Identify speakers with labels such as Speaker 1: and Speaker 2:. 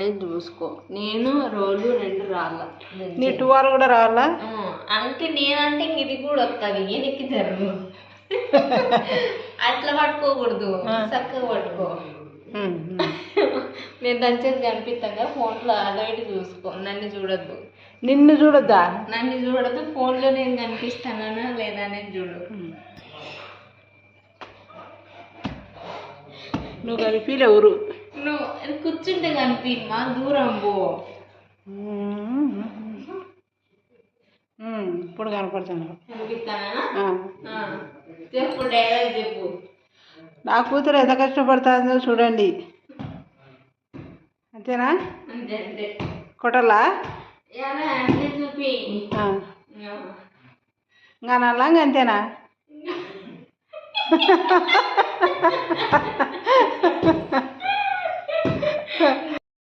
Speaker 1: అనేది చూసుకో. నేను రోలు 2 రాళ్ళ
Speaker 2: నీ టువాలు కూడా రావాలా?
Speaker 1: అంటే నేనంటే ఇది కూడా వస్తుంది. ఎనికి జరుగు అట్లా పట్టుకోకూడదు, చక్కగా పట్టుకో. నేను దంచేది కనిపిస్తాగా ఫోన్లో, అదొకటి చూసుకో. నన్ను చూడొద్దు.
Speaker 2: నిన్ను చూడొద్దా?
Speaker 1: నన్ను చూడొద్దు, ఫోన్లో నేను కనిపిస్తానా లేదా అనేది చూడు.
Speaker 2: నువ్వు కనిపించలే ఎవరు.
Speaker 1: నువ్వు కూర్చుంటే కనిపిమ్మా, దూరం పో.
Speaker 2: ఇప్పుడు కనపడుతున్నా.
Speaker 1: కనిపిస్తానా? చెప్పు, డైలాగ్ చెప్పు.
Speaker 2: నా కూతురు ఎంత కష్టపడుతుందో చూడండి. అంతేనా?
Speaker 1: అంతే అంతే.
Speaker 2: కొట్టలా?
Speaker 1: అంటే చూపి.
Speaker 2: ఇంకా నల్లంగా అంతేనా?